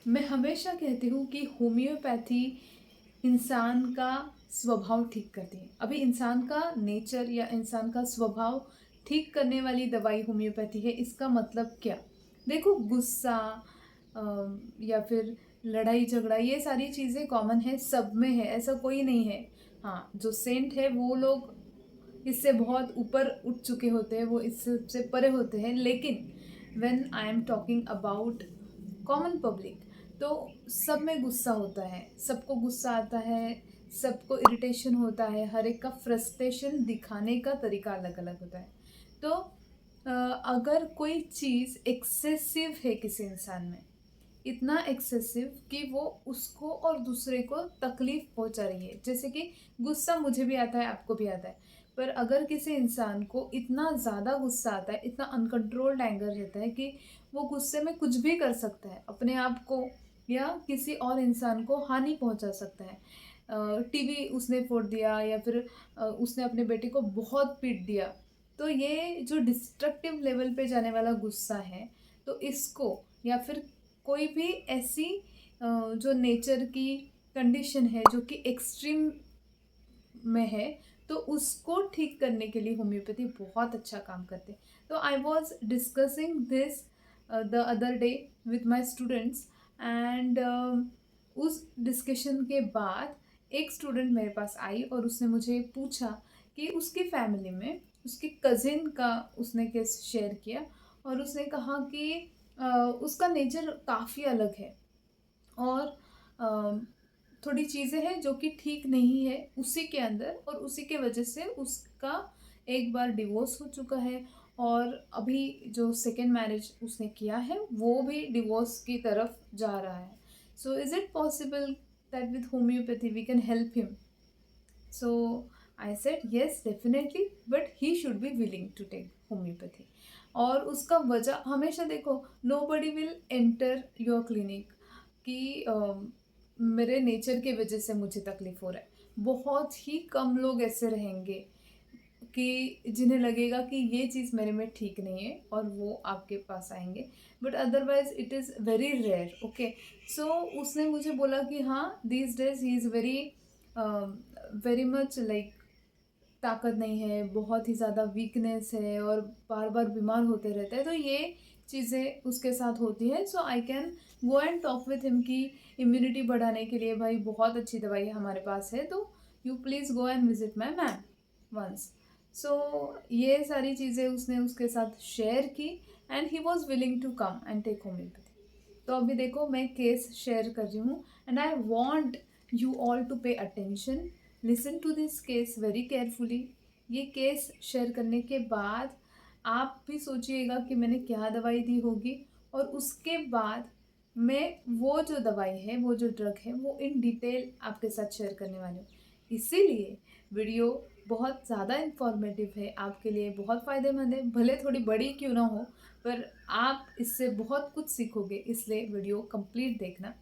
मैं हमेशा कहती हूँ कि होम्योपैथी इंसान का स्वभाव ठीक करती है। अभी इंसान का नेचर या इंसान का स्वभाव ठीक करने वाली दवाई होम्योपैथी है, इसका मतलब क्या? देखो, गुस्सा या फिर लड़ाई झगड़ा, ये सारी चीज़ें कॉमन है, सब में है, ऐसा कोई नहीं है। हाँ, जो सेंट है वो लोग इससे बहुत ऊपर उठ चुके होते हैं, वो इससे से परे होते हैं। लेकिन when I am talking about common public, तो सब में गुस्सा होता है, सबको गुस्सा आता है, सबको इरिटेशन होता है, हर एक का फ्रस्ट्रेशन दिखाने का तरीका अलग अलग होता है। तो अगर कोई चीज़ एक्सेसिव है किसी इंसान में, इतना एक्सेसिव कि वो उसको और दूसरे को तकलीफ पहुंचा रही है, जैसे कि गुस्सा मुझे भी आता है, आपको भी आता है, पर अगर किसी इंसान को इतना ज़्यादा गुस्सा आता है, इतना अनकंट्रोल्ड एंगर रहता है कि वो गुस्से में कुछ भी कर सकता है, अपने आप को या किसी और इंसान को हानि पहुंचा सकता है। टीवी उसने फोड़ दिया या फिर उसने अपने बेटे को बहुत पीट दिया। तो ये जो डिस्ट्रक्टिव लेवल पे जाने वाला गुस्सा है, तो इसको या फिर कोई भी ऐसी जो नेचर की कंडीशन है जो कि एक्सट्रीम में है, तो उसको ठीक करने के लिए होम्योपैथी बहुत अच्छा काम करते हैं। तो I was discussing this the other day with my students, and उस डिस्कशन के बाद एक स्टूडेंट मेरे पास आई और उसने मुझे पूछा कि उसकी फैमिली में उसकी कज़िन का उसने केस शेयर किया, और उसने कहा कि उसका नेचर काफ़ी अलग है, और थोड़ी चीज़ें हैं जो कि ठीक नहीं है उसी के अंदर, और उसी के वजह से उसका एक बार डिवोर्स हो चुका है, और अभी जो सेकेंड मैरिज उसने किया है वो भी डिवोर्स की तरफ जा रहा है। So is it possible that with homeopathy we can help him? So I said yes, definitely, but he should be willing to take homeopathy. और उसका वजह हमेशा देखो, nobody will enter your clinic कि मेरे नेचर के वजह से मुझे तकलीफ हो रहा है। बहुत ही कम लोग ऐसे रहेंगे कि जिन्हें लगेगा कि ये चीज़ मेरे में ठीक नहीं है और वो आपके पास आएंगे, but otherwise it is very rare. Okay, so उसने मुझे बोला कि हाँ, these days he is very very much like ताकत नहीं है, बहुत ही ज़्यादा वीकनेस है और बार बार बीमार होते रहते हैं, तो ये चीज़ें उसके साथ होती है। So I can go and talk with him कि इम्यूनिटी बढ़ाने के लिए भाई बहुत अच्छी दवाई हमारे पास है, तो you please go and visit my ma'am once. So ये सारी चीज़ें उसने उसके साथ शेयर की, and he was willing to come and take homeopathy. तो अभी देखो, मैं केस शेयर कर रही हूँ, and I want you all to pay attention, listen to this case very carefully. ये केस शेयर करने के बाद आप भी सोचिएगा कि मैंने क्या दवाई दी होगी, और उसके बाद मैं वो जो दवाई है, वो जो ड्रग है, वो इन डिटेल आपके साथ शेयर करने वाली हूँ। इसीलिए वीडियो बहुत ज़्यादा इन्फॉर्मेटिव है, आपके लिए बहुत फ़ायदेमंद है, भले थोड़ी बड़ी क्यों ना हो, पर आप इससे बहुत कुछ सीखोगे, इसलिए वीडियो कंप्लीट देखना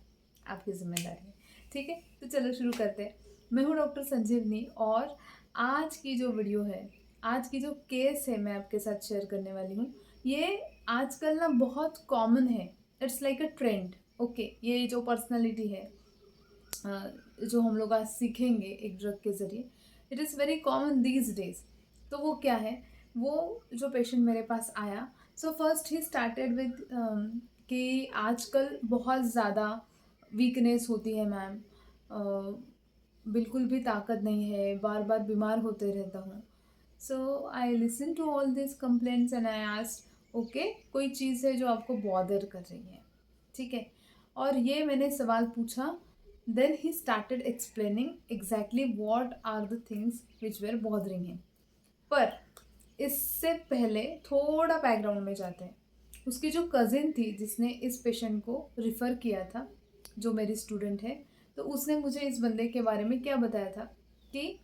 आपकी जिम्मेदारी है। ठीक है, तो चलो शुरू करते हैं। मैं हूँ डॉक्टर संजीवनी, और आज की जो वीडियो है, आज की जो केस है मैं आपके साथ शेयर करने वाली हूँ, ये आजकल ना बहुत कॉमन है। It's like a trend. Okay, ये जो पर्सनालिटी है, जो हम लोग आज सीखेंगे एक ड्रग के ज़रिए, it is very common these days. तो वो क्या है, वो जो पेशेंट मेरे पास आया, so first he started with कि आजकल बहुत ज़्यादा वीकनेस होती है मैम, बिल्कुल भी ताकत नहीं है, बार बार बीमार होते रहता हूँ। So I listen to all this complaints and I asked, okay, कोई चीज़ है जो आपको बॉदर कर रही है? ठीक है, और ये मैंने सवाल पूछा। Then he started explaining exactly what are the things which were bothering him. पर इससे पहले थोड़ा बैकग्राउंड में जाते हैं। उसकी जो कज़िन थी जिसने इस पेशेंट को रिफ़र किया था, जो मेरी स्टूडेंट है, तो उसने मुझे इस बंदे के बारे में क्या बताया था कि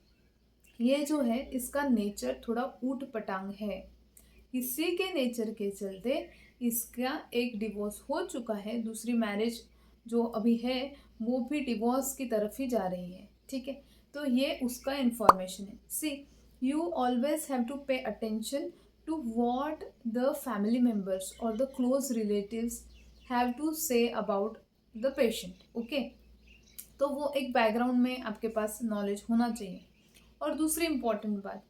ये जो है, इसका नेचर थोड़ा ऊट पटांग है। इसी के नेचर के चलते इसका एक डिवोर्स हो चुका है, दूसरी मैरिज जो अभी है वो भी डिवोर्स की तरफ ही जा रही है। ठीक है, तो ये उसका इंफॉर्मेशन है। See, you always have to pay attention to what the family members और the close relatives have to say about the patient. Okay, तो वो एक बैकग्राउंड में आपके पास नॉलेज होना चाहिए। और दूसरी इम्पॉर्टेंट बात,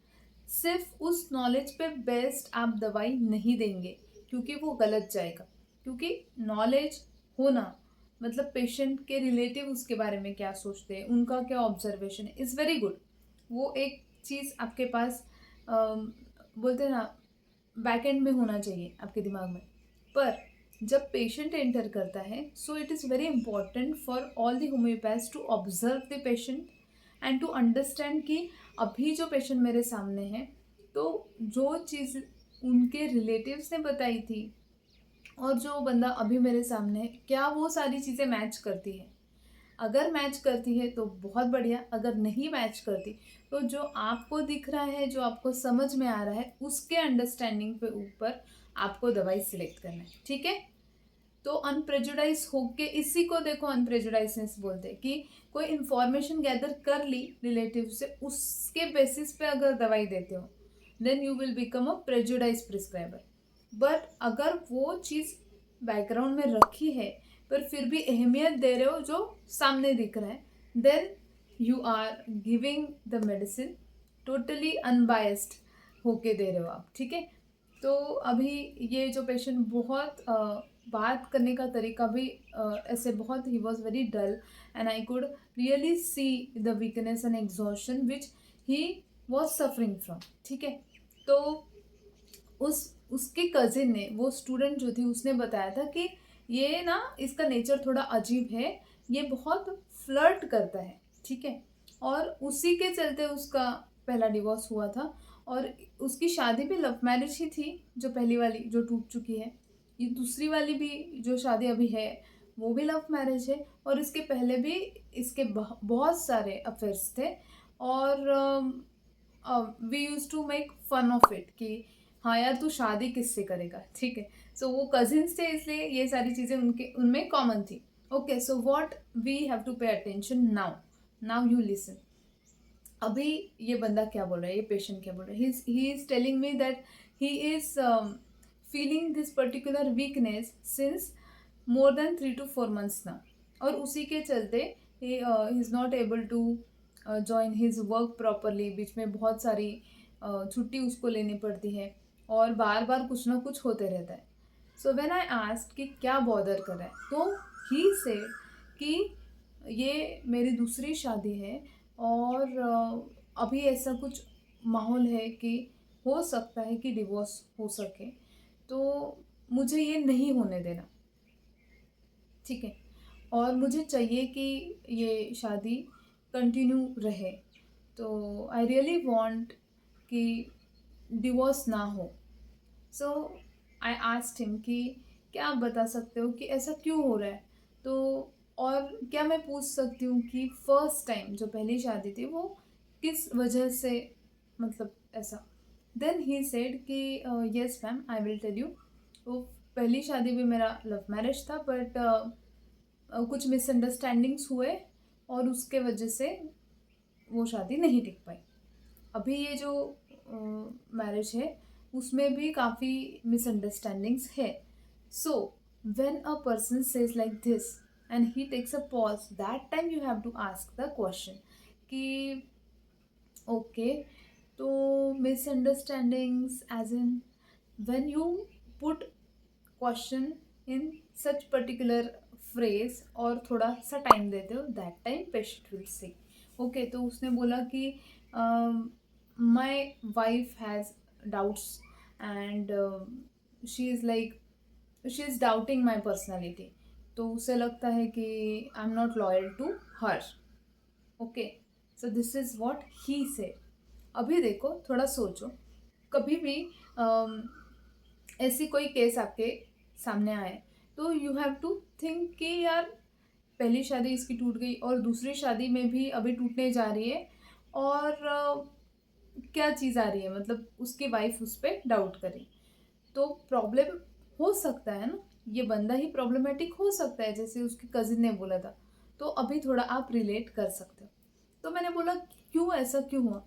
सिर्फ उस नॉलेज पे बेस्ड आप दवाई नहीं देंगे, क्योंकि वो गलत जाएगा। क्योंकि नॉलेज होना मतलब पेशेंट के रिलेटिव उसके बारे में क्या सोचते हैं, उनका क्या ऑब्जर्वेशन है, इज़ वेरी गुड। वो एक चीज़ आपके पास बोलते हैं ना बैक एंड में होना चाहिए आपके दिमाग में। पर जब पेशेंट एंटर करता है, so it is very important for all the homeopaths to observe the patient and to understand कि अभी जो पेशेंट मेरे सामने है, तो जो चीज़ उनके रिलेटिव्स ने बताई थी और जो बंदा अभी मेरे सामने है, क्या वो सारी चीज़ें मैच करती है। अगर मैच करती है तो बहुत बढ़िया, अगर नहीं मैच करती तो जो आपको दिख रहा है, जो आपको समझ में आ रहा है, उसके अंडरस्टैंडिंग पे ऊपर आपको दवाई सिलेक्ट करना है। ठीक है, तो अनप्रेजुडाइज होके, इसी को देखो अनप्रेजुडाइजनेस बोलते हैं कि कोई इंफॉर्मेशन गैदर कर ली रिलेटिव से, उसके बेसिस पे अगर दवाई देते हो, then you will become a prejudice prescriber. But अगर वो चीज़ बैकग्राउंड में रखी है पर फिर भी अहमियत दे रहे हो जो सामने दिख रहा है, then you are giving the medicine totally unbiased होके दे रहे हो आप। ठीक है, तो अभी ये जो पेशेंट बहुत बात करने का तरीका भी ऐसे बहुत, he was very dull and I could really see the weakness and exhaustion which he was suffering from. ठीक है, तो उसके कजिन ने, वो स्टूडेंट जो थी, उसने बताया था कि ये ना, इसका नेचर थोड़ा अजीब है, ये बहुत फ्लर्ट करता है। ठीक है, और उसी के चलते उसका पहला डिवोर्स हुआ था। और उसकी शादी भी लव मैरिज ही थी, जो पहली वाली जो टूट चुकी है। ये दूसरी वाली भी जो शादी अभी है, वो भी लव मैरिज है। और इसके पहले भी इसके बहुत सारे अफेयर्स थे। और we use to make fun of it कि हाँ यार, तू शादी किससे करेगा। ठीक है, सो वो कजिन्स थे, इसलिए ये सारी चीज़ें उनके उनमें कॉमन थी। Okay, so what we have to pay attention now. Now you listen. अभी ये बंदा क्या बोल रहा है, ये पेशेंट क्या बोल रहा है, he is telling me that he is feeling this particular weakness since more than 3 to 4 months ना। और उसी के चलते he is not able to join his work properly. बीच में बहुत सारी छुट्टी उसको लेनी पड़ती है और बार बार कुछ ना कुछ होते रहता है। सो व्हेन आई आस्क्ड कि क्या बॉदर कर रहा है, तो ही सेड कि ये मेरी दूसरी शादी है और अभी ऐसा कुछ माहौल है कि हो सकता है कि डिवोर्स हो सके, तो मुझे ये नहीं होने देना। ठीक है, और मुझे चाहिए कि ये शादी कंटिन्यू रहे। तो आई रियली वांट कि डिवोर्स ना हो। सो आई आस्क्ड हिम कि क्या आप बता सकते हो कि ऐसा क्यों हो रहा है। तो और क्या मैं पूछ सकती हूँ कि फर्स्ट टाइम जो पहली शादी थी, वो किस वजह से, मतलब ऐसा। देन ही सेड कि yes ma'am, I will tell you. वो पहली शादी भी मेरा लव मैरिज था, बट कुछ मिसअंडरस्टैंडिंग्स हुए और उसके वजह से वो शादी नहीं टिक पाई। अभी ये जो मैरिज है, उसमें भी काफ़ी मिसअंडरस्टैंडिंग्स है। So when a person says like this and he takes a pause, that time you have to ask the question कि ओके, तो misunderstandings as in when you put question in such particular phrase और थोड़ा सा time देते हो, that time patient will say okay. तो उसने बोला कि my wife has doubts and she is like, she is doubting my personality. तो उसे लगता है कि I am not loyal to her. Okay, so this is what he say. अभी देखो, थोड़ा सोचो, कभी भी ऐसी कोई केस आपके सामने आए, तो यू हैव टू थिंक कि यार, पहली शादी इसकी टूट गई और दूसरी शादी में भी अभी टूटने जा रही है, और क्या चीज़ आ रही है, मतलब उसकी वाइफ उस पर डाउट करी, तो प्रॉब्लम हो सकता है ना, ये बंदा ही प्रॉब्लमेटिक हो सकता है, जैसे उसके कजिन ने बोला था। तो अभी थोड़ा आप रिलेट कर सकते हो। तो मैंने बोला क्यों, ऐसा क्यों हुआ।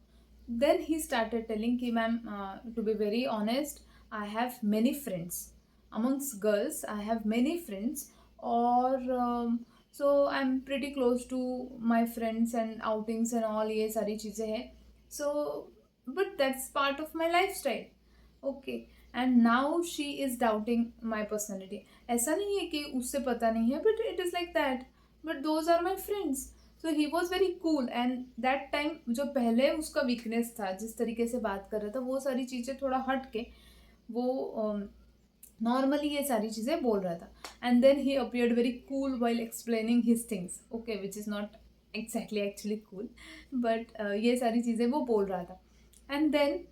देन ही स्टार्टेड टेलिंग कि ma'am, to be very honest, I have many friends amongst girls, I have many friends और so I am pretty close to my friends and outings and all, ये सारी चीज़ें हैं. So but that's part of my lifestyle. Okay. And now she is doubting my personality. ऐसा नहीं है कि उससे पता नहीं है, but it is like that. But those are my friends. So he was very cool. And that time जो पहले उसका वीकनेस था, जिस तरीके से बात कर रहा था, वो सारी चीज़ें थोड़ा हट के वो नॉर्मली ये सारी चीज़ें बोल रहा था. And then he appeared very cool while explaining his things. Okay, which is not exactly actually cool, but ये सारी चीज़ें वो बोल रहा था. एंड देन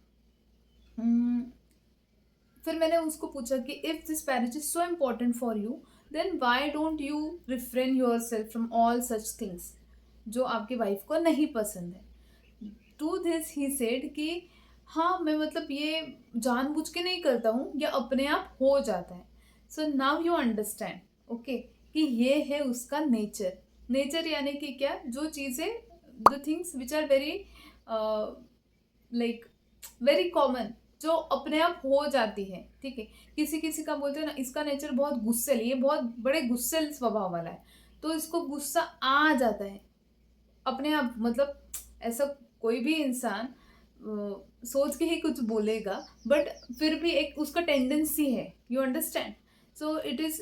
फिर मैंने उसको पूछा कि if this marriage is so important for you, then why don't you refrain yourself from all such things जो आपकी वाइफ को नहीं पसंद है. टू दिस ही सेड कि हाँ, मैं मतलब ये जानबूझ के नहीं करता हूँ, या अपने आप हो जाता है. So now you understand. Okay, कि ये है उसका नेचर. नेचर यानी कि क्या, जो चीज़ें, the things which are very like very common, जो अपने आप हो जाती है. ठीक है. किसी किसी का बोलते हैं ना, इसका नेचर बहुत गुस्सेल, ये बहुत बड़े गुस्सेल स्वभाव वाला है, तो इसको गुस्सा आ जाता है अपने आप. मतलब ऐसा कोई भी इंसान सोच के ही कुछ बोलेगा, बट फिर भी एक उसका टेंडेंसी है. You understand. So it is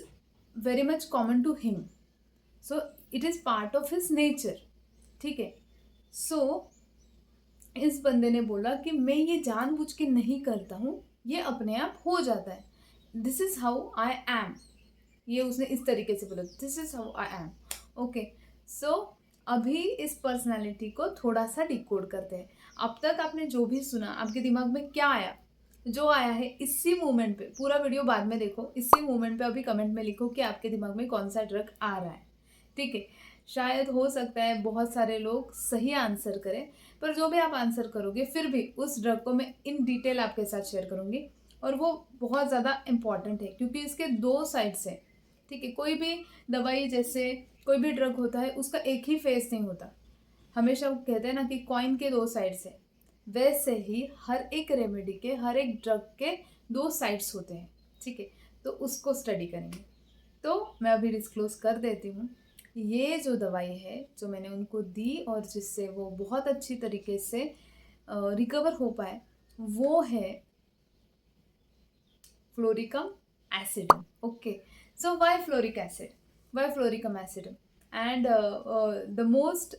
very much common to him. So it is part of his nature. ठीक है. सो इस बंदे ने बोला कि मैं ये जानबूझ के नहीं करता हूँ, ये अपने आप हो जाता है. This is how I am. ये उसने इस तरीके से बोला, this is how I am. Okay. So अभी इस पर्सनालिटी को थोड़ा सा डिकोड करते हैं. अब तक आपने जो भी सुना, आपके दिमाग में क्या आया, जो आया है इसी मोमेंट पे, पूरा वीडियो बाद में देखो, इसी मोमेंट पे अभी कमेंट में लिखो कि आपके दिमाग में कौन सा ड्रग आ रहा है. ठीक है. शायद हो सकता है बहुत सारे लोग सही आंसर करें, पर जो भी आप आंसर करोगे, फिर भी उस ड्रग को मैं इन डिटेल आपके साथ शेयर करूँगी. और वो बहुत ज़्यादा इम्पॉर्टेंट है, क्योंकि इसके दो साइड्स हैं. ठीक है. कोई भी दवाई, जैसे कोई भी ड्रग होता है, उसका एक ही फेस नहीं होता. हमेशा वो कहते हैं ना कि कॉइन के दो साइड्स हैं. वैसे ही हर एक रेमेडी के, हर एक ड्रग के दो साइड्स होते हैं. ठीक है. तो उसको स्टडी करेंगे. तो मैं अभी डिस्क्लोज कर देती हूँ. ये जो दवाई है, जो मैंने उनको दी और जिससे वो बहुत अच्छी तरीके से रिकवर हो पाए, वो है fluoricum acidum. Okay. So why floric acid? Why floricum acidum? And the most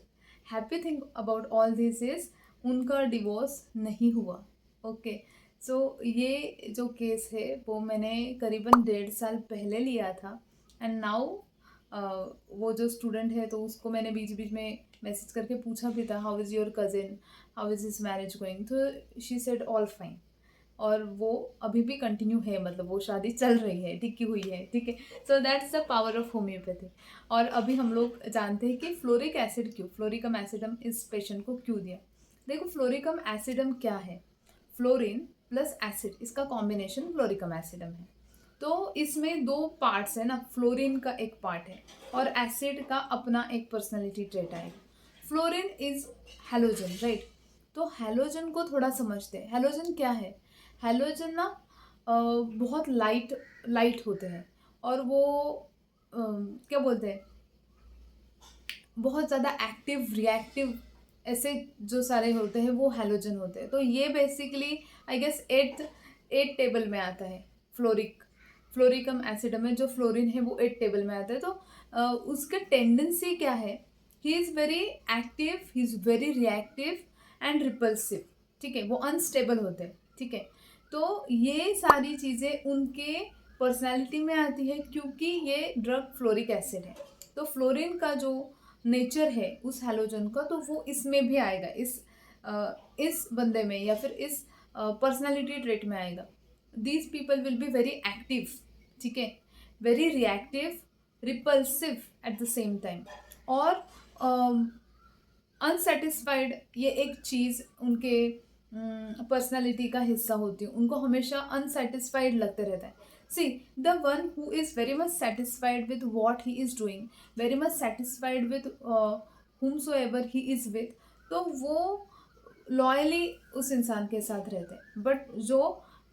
happy thing about all this is उनका डिवोर्स नहीं हुआ. ओके. सो ये जो केस है वो मैंने करीबन 1.5 साल पहले लिया था. एंड नाउ वो जो स्टूडेंट है, तो उसको मैंने बीच बीच में मैसेज करके पूछा भी था, how is your cousin, how is his marriage going. तो शी सेड ऑल फाइन. और वो अभी भी कंटिन्यू है, मतलब वो शादी चल रही है, टिकी हुई है. ठीक है. So that's the power of homeopathy. और अभी हम लोग जानते हैं कि फ्लोरिक एसिड क्यों, फ्लोरिकम एसिडम इस पेशेंट को क्यों दिया. देखो, फ्लोरिकम एसिडम क्या है. फ्लोरिन प्लस एसिड, इसका कॉम्बिनेशन फ्लोरिकम एसिडम है. तो इसमें दो पार्ट्स है ना. फ्लोरिन का एक पार्ट है और एसिड का अपना एक पर्सनैलिटी ट्रेट आएगा. Fluorine is halogen, right. तो हेलोजन को थोड़ा समझते हैं. हेलोजन क्या है. हेलोजन ना बहुत लाइट होते हैं, और वो क्या बोलते हैं, बहुत ज़्यादा एक्टिव, रिएक्टिव, ऐसे जो सारे होते हैं वो हेलोजन होते हैं. तो ये बेसिकली आई गेस 8 टेबल में आता है. फ्लोरिकम एसिड में जो फ्लोरिन है वो 8 टेबल में आता है. तो उसका टेंडेंसी क्या है, he is very active, he is very reactive and repulsive. ठीक है. वो अनस्टेबल होते हैं. ठीक है. तो ये सारी चीज़ें उनके पर्सनालिटी में आती है, क्योंकि ये ड्रग फ्लोरिक एसिड है. तो फ्लोरिन का जो नेचर है उस हेलोजन का, तो वो इसमें भी आएगा, इस बंदे में, या फिर इस पर्सनालिटी ट्रेट में आएगा. These people will be very active. ठीक है. Very reactive, repulsive at the same time. और अनसेटिस्फाइड, ये एक चीज़ उनके पर्सनालिटी का हिस्सा होती है. उनको हमेशा अनसेटिस्फाइड लगते रहता है. See, the one who is very much satisfied with what he is doing, very much satisfied with whomsoever he is with, तो वो लॉयली उस इंसान के साथ रहते हैं. बट जो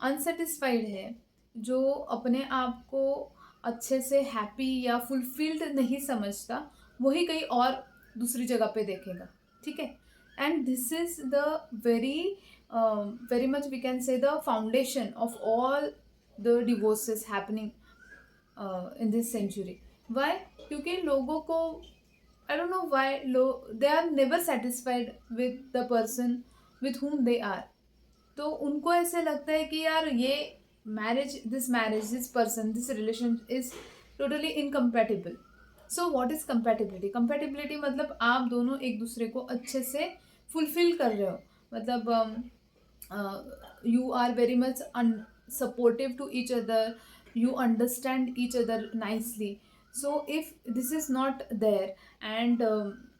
अनसेटिस्फाइड है, जो अपने आप को अच्छे से हैप्पी या फुलफिल्ड नहीं समझता, वही कहीं और दूसरी जगह पे देखेगा, ठीक है। And this is the very very much we can say the foundation of all the divorces happening in this century. Why? क्योंकि लोगों को I don't know why they are never satisfied with the person with whom they are. तो उनको ऐसे लगता है कि यार ये marriage this person this relation is totally incompatible. So what is compatibility? Compatibility मतलब आप दोनों एक दूसरे को अच्छे से फुलफिल कर रहे हो, मतलब you are very much supportive to each other, you understand each other nicely. So if this is not there and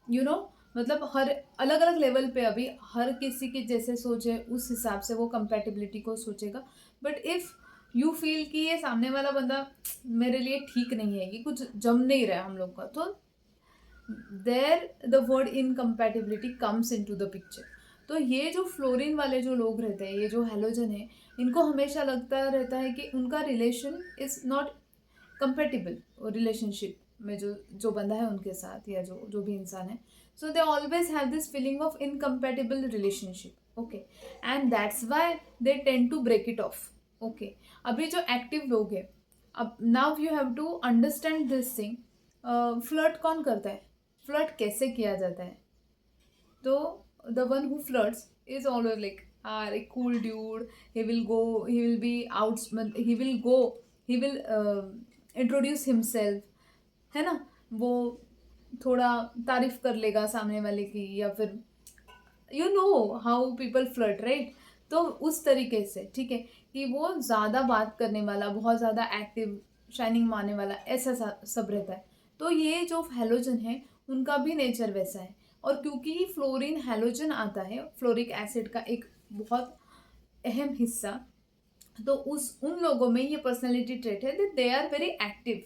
you know, मतलब हर अलग अलग लेवल पे अभी हर किसी की जैसे सोच है उस हिसाब से वो कंपैटिबिलिटी को सोचेगा। बट इफ़ यू फील कि ये सामने वाला बंदा मेरे लिए ठीक नहीं है, ये कुछ जम नहीं रहा है हम लोग का, तो there the word incompatibility comes into the picture. तो ये जो फ्लोरीन वाले जो लोग रहते हैं, ये जो हेलोजन है, इनको हमेशा लगता रहता है कि उनका relation is not compatible. Relationship में जो जो बंदा है उनके साथ या जो जो भी इंसान है, so they always have this feeling of incompatible relationship. Okay, and that's why they tend to break it off. Okay, अभी जो एक्टिव लोग हैं, अब now you have to understand this thing. Flirt कौन करता है, फ्लर्ट कैसे किया जाता है? तो the one who flirts is always like a cool dude. He will be out, he will go, he will introduce himself, है ना। वो थोड़ा तारीफ कर लेगा सामने वाले की, या फिर you know how people flirt, right? तो उस तरीके से, ठीक है, कि वो ज़्यादा बात करने वाला, बहुत ज़्यादा एक्टिव, शाइनिंग मारने वाला, ऐसा सब रहता है। तो ये जो हेलोजन है उनका भी नेचर वैसा है। और क्योंकि फ्लोरीन हेलोजन आता है, फ्लोरिक एसिड का एक बहुत अहम हिस्सा, तो उन लोगों में ये पर्सनैलिटी ट्रेट है, they are very active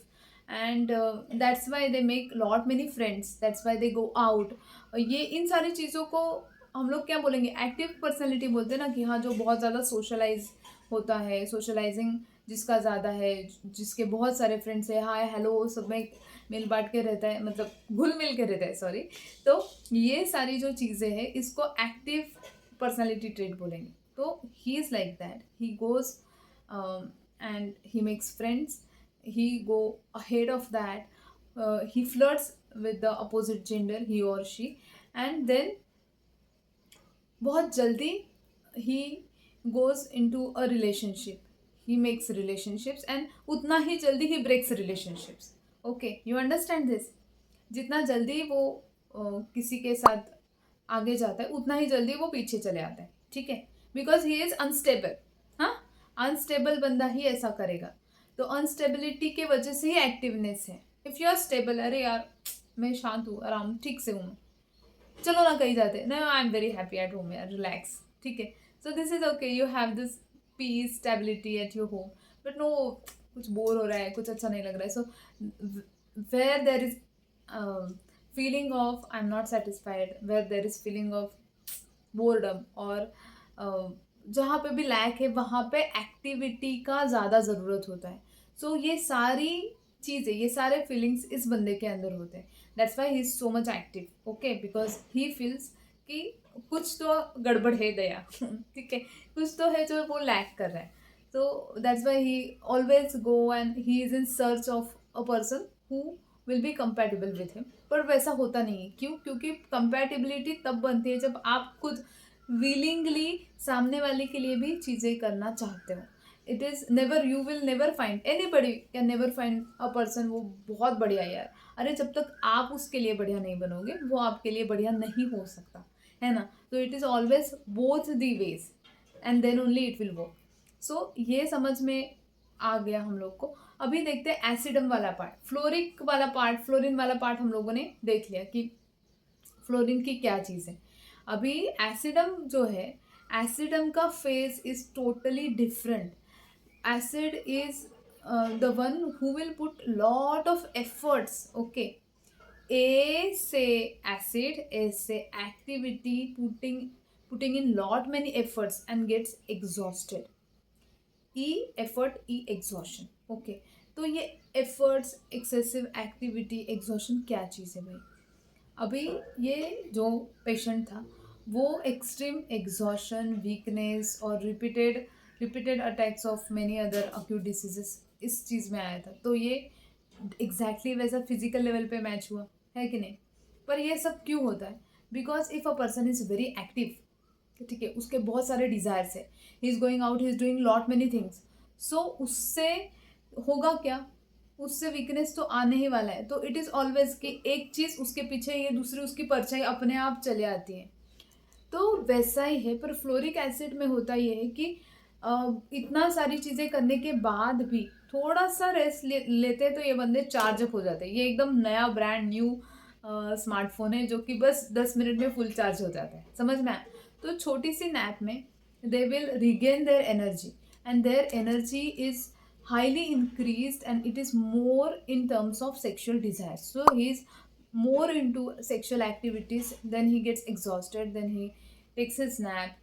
and that's why they make lot many friends, that's why they go out. ये इन सारी चीज़ों को हम लोग क्या बोलेंगे, एक्टिव पर्सनैलिटी बोलते हैं ना, कि हाँ जो बहुत ज़्यादा सोशलाइज होता है, सोशलाइजिंग जिसका ज़्यादा है, जिसके बहुत सारे फ्रेंड्स है, हाय हेलो सब में मिल बांट के रहता है, मतलब घुल मिल के रहता है, सॉरी। तो ये सारी जो चीज़ें हैं इसको एक्टिव पर्सनैलिटी ट्रेट बोलेंगे। तो he is like that, he goes and he makes friends, he go ahead of that, he flirts with the opposite gender, he or she, and then बहुत जल्दी he goes into a relationship, he makes relationships, and उतना ही जल्दी he breaks relationships। okay, you understand this? जितना जल्दी वो किसी के साथ आगे जाता है उतना ही जल्दी वो पीछे चले आता है, ठीक है, बिकॉज ही इज अनस्टेबल। हाँ, अनस्टेबल बंदा ही ऐसा करेगा। तो अनस्टेबिलिटी के वजह से ही एक्टिवनेस है। इफ़ यू आर स्टेबल, अरे यार मैं शांत हूँ, आराम ठीक से हूँ, चलो ना कहीं जाते, no I am very happy at home यार, रिलैक्स, ठीक है। So this is okay, you have this peace stability at your home, but no कुछ बोर हो रहा है, कुछ अच्छा नहीं लग रहा है। So where there is feeling of I'm not satisfied, where there is feeling of boredom, और जहाँ पे भी लैक है वहाँ पे एक्टिविटी का ज़्यादा ज़रूरत होता है। सो ये सारी चीज़ें, ये सारे फीलिंग्स इस बंदे के अंदर होते हैं। That's why he is so much active, okay, because he feels कि कुछ तो गड़बड़ है दया ठीक है, कुछ तो है जो वो लैक कर रहा है। तो that's why he always go and he is in search of a person who will be compatible with him. पर वैसा होता नहीं है, क्यों? क्योंकि कंपैटिबिलिटी तब बनती है जब आप खुद विलिंगली सामने वाले के लिए भी चीज़ें करना चाहते हो। It is never, you will never find, anybody can never find a person वो बहुत बढ़िया है यार। अरे जब तक आप उसके लिए बढ़िया नहीं बनोगे वो आपके लिए बढ़िया नहीं हो सकता, है ना। तो it is always both the ways and then only it will work. So ये समझ में आ गया हम लोग को। अभी देखते हैं एसिडम वाला पार्ट, फ्लोरिक वाला पार्ट, फ्लोरीन वाला पार्ट हम लोगों ने देख लिया कि फ्लोरीन की क्या चीज़ है। अभी एसिडम जो है, एसिडम का phase is totally different. Acid is the one who will put lot of efforts, okay. A से एसिड, ए से activity, putting in lot many efforts and gets exhausted. E effort, E exhaustion, okay। तो ये efforts, excessive activity, exhaustion क्या चीज़ है भाई? अभी ये जो पेशेंट था वो एक्सट्रीम एग्जॉशन, वीकनेस और repeated attacks of many other acute diseases इस चीज़ में आया था। तो ये वैसा फिजिकल लेवल पे मैच हुआ है कि नहीं? पर ये सब क्यों होता है? Because if a person is very active, ठीक है, उसके बहुत सारे डिज़ायर्स है, he is going out, he is doing lot many things, so उससे होगा क्या? उससे वीकनेस तो आने ही वाला है। तो इट इज़ ऑलवेज कि एक चीज़ उसके पीछे ये दूसरी उसकी परछाई अपने आप चले आती है। तो वैसा ही है, पर फ्लोरिक एसिड में होता ये है कि इतना सारी चीज़ें करने के बाद भी थोड़ा सा रेस्ट लेते हैं तो ये बंदे चार्ज अप हो जाते हैं। ये एकदम नया ब्रांड न्यू स्मार्टफोन है जो कि बस 10 मिनट में फुल चार्ज हो जाता है, समझ में आया? तो छोटी सी नैप में they will regain their energy, and their energy is highly increased, and it is more in terms of sexual desire. So he is more into sexual activities, then he gets exhausted, then he takes his nap,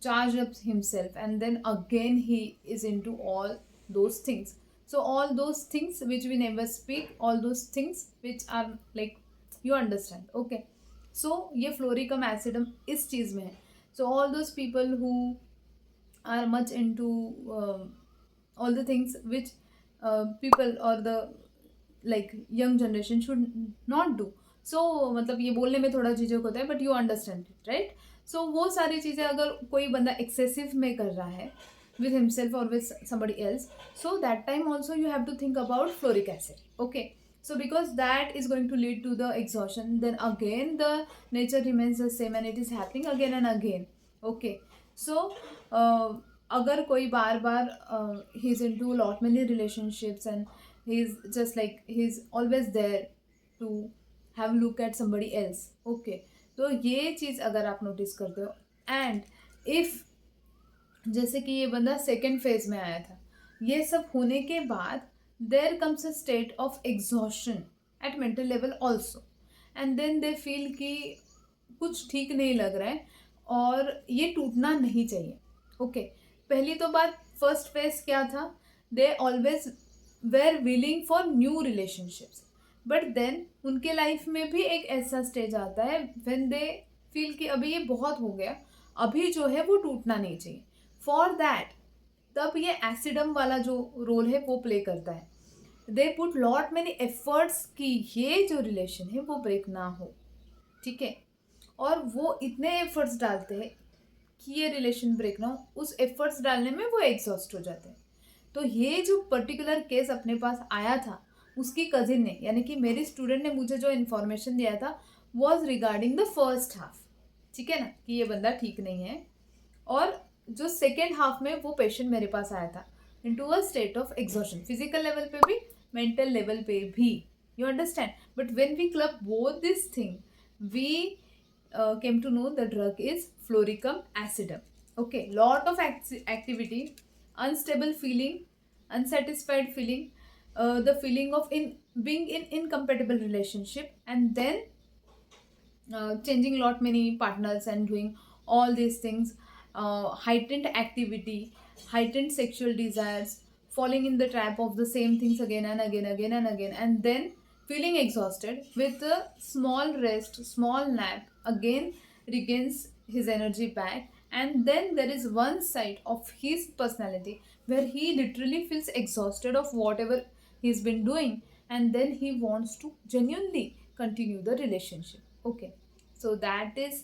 charge up himself, and then again he is into all those things. So all those things which we never speak, all those things which are like, you understand, okay? So ये फ्लोरिकम एसिडम इस चीज़ में है. So all those people who are much into all the things which people or the like young generation should not do. So मतलब ये बोलने में थोड़ा झिझक होता है, but you understand it, right? So वो सारी चीज़ें अगर कोई बंदा एक्सेसिव में कर रहा है with himself or with somebody else, so that time also you have to think about floric acid, okay? So because that is going to lead to the exhaustion, then again the nature remains the same and it is happening again and again, okay? So अगर कोई बार बार he is into lot many relationships and he is just like he is always there to have look at somebody else, okay? तो ये चीज़ अगर आप notice करते हो, एंड इफ़ जैसे कि ये बंदा सेकेंड फेज में आया था, ये सब होने के बाद there comes a state of exhaustion at mental level also, and then they feel कि कुछ ठीक नहीं लग रहा है और ये टूटना नहीं चाहिए, ओके? पहली तो बात, फर्स्ट फेज क्या था? They always were willing for new relationships, but then उनके लाइफ में भी एक ऐसा स्टेज आता है व्हेन दे फील कि अभी ये बहुत हो गया, अभी जो है वो टूटना नहीं चाहिए. फॉर दैट तब ये एसिडम वाला जो रोल है वो प्ले करता है. They put lot many efforts कि ये जो रिलेशन है वो ब्रेक ना हो, ठीक है? और वो इतने एफर्ट्स डालते हैं कि ये रिलेशन ब्रेक ना हो, उस एफर्ट्स डालने में वो एग्जॉस्ट हो जाते हैं. तो ये जो पर्टिकुलर केस अपने पास आया था, उसकी कजिन ने, यानी कि मेरी स्टूडेंट ने मुझे जो इन्फॉर्मेशन दिया था was regarding the first half, ठीक है ना, कि ये बंदा ठीक नहीं है. और जो सेकेंड हाफ में वो पेशेंट मेरे पास आया था into a state of exhaustion, physical level पे भी, मेंटल लेवल पे भी, you understand? But when we club both this thing, we came to know the drug is floricum acidum, okay? Lot of activity, unstable feeling, unsatisfied feeling, the feeling of being in incompatible relationship, and then changing lot many partners and doing all these things, heightened activity, heightened sexual desires, falling in the trap of the same things again and again, and then feeling exhausted. With a small rest, small nap, again regains his energy back, and then there is one side of his personality where he literally feels exhausted of whatever he's been doing, and then he wants to genuinely continue the relationship, okay? So that is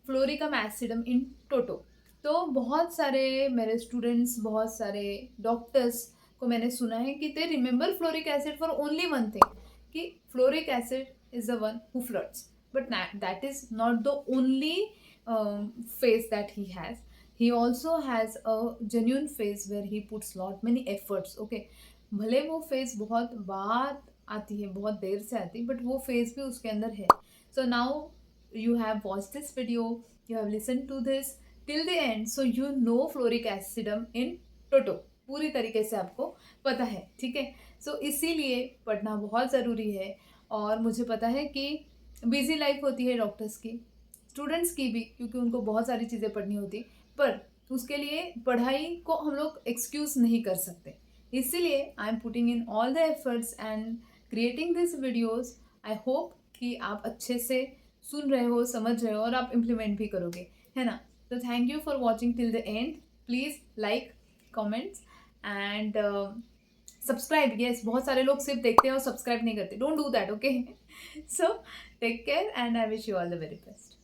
fluoricum acidum in toto. तो बहुत सारे मेरे students, बहुत सारे doctors को मैंने सुना है कि they remember fluoric acid for only one thing, कि fluoric acid is the one who flirts, but that is not the only phase that he has. He also has a genuine phase where he puts lot many efforts, okay? भले वो phase बहुत बाद आती है, बहुत देर से आती है, बट वो फेज भी उसके अंदर है. So now you have watched this video, you have listened to this till the end, so you know fluoric एसिडम in toto पूरी तरीके से आपको पता है, ठीक है? सो इसीलिए पढ़ना बहुत ज़रूरी है. और मुझे पता है कि बिजी लाइफ होती है डॉक्टर्स की, स्टूडेंट्स की भी, क्योंकि उनको बहुत सारी चीज़ें पढ़नी होती, पर उसके लिए पढ़ाई को हम लोग एक्सक्यूज़ नहीं कर सकते. इसीलिए I am putting in all the efforts and creating this videos. I hope कि आप अच्छे से सुन रहे हो, समझ रहे हो और आप इम्प्लीमेंट भी करोगे, है ना. तो thank you for watching till the end. Please like, comments and subscribe. Yes, बहुत सारे लोग सिर्फ देखते हैं और सब्सक्राइब नहीं करते. Don't do that, okay. So take care and I wish you all the very best.